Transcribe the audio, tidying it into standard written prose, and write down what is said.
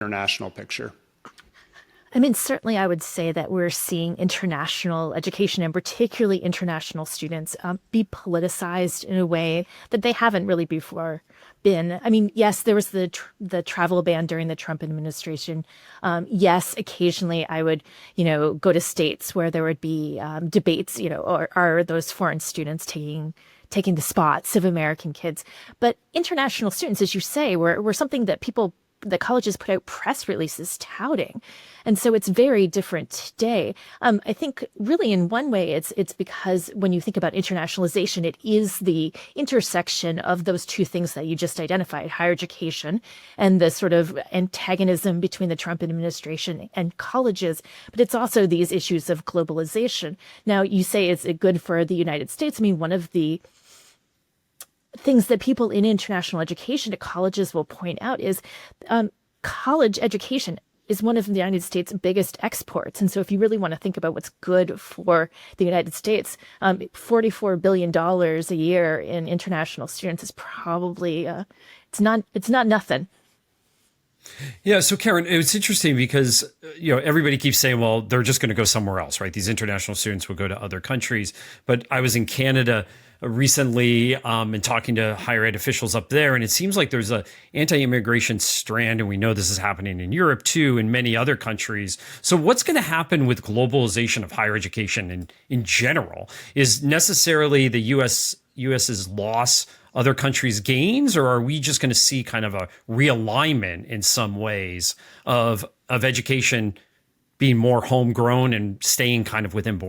international picture? I mean, certainly I would say that we're seeing international education and particularly international students be politicized in a way that they haven't really before been. I mean, yes, there was the travel ban during the Trump administration. Yes, occasionally I would, go to states where there would be debates, or are those foreign students taking the spots of American kids? But international students, as you say, were something that the colleges put out press releases touting. And so it's very different today. I think really in one way, it's because when you think about internationalization, it is the intersection of those two things that you just identified, higher education and the sort of antagonism between the Trump administration and colleges. But it's also these issues of globalization. Now, you say, is it good for the United States? I mean, one of the things that people in international education at colleges will point out is college education is one of the United States' biggest exports. And so if you really want to think about what's good for the United States, $44 billion a year in international students is probably, it's not nothing. Yeah. So Karin, it's interesting because, everybody keeps saying, well, they're just going to go somewhere else, right? These international students will go to other countries. But I was in Canada recently and talking to higher ed officials up there, and it seems like there's a anti-immigration strand, and we know this is happening in Europe too, and many other countries. So what's going to happen with globalization of higher education in general? Is necessarily the US's loss other countries' gains, or are we just going to see kind of a realignment in some ways of education being more homegrown and staying kind of within borders?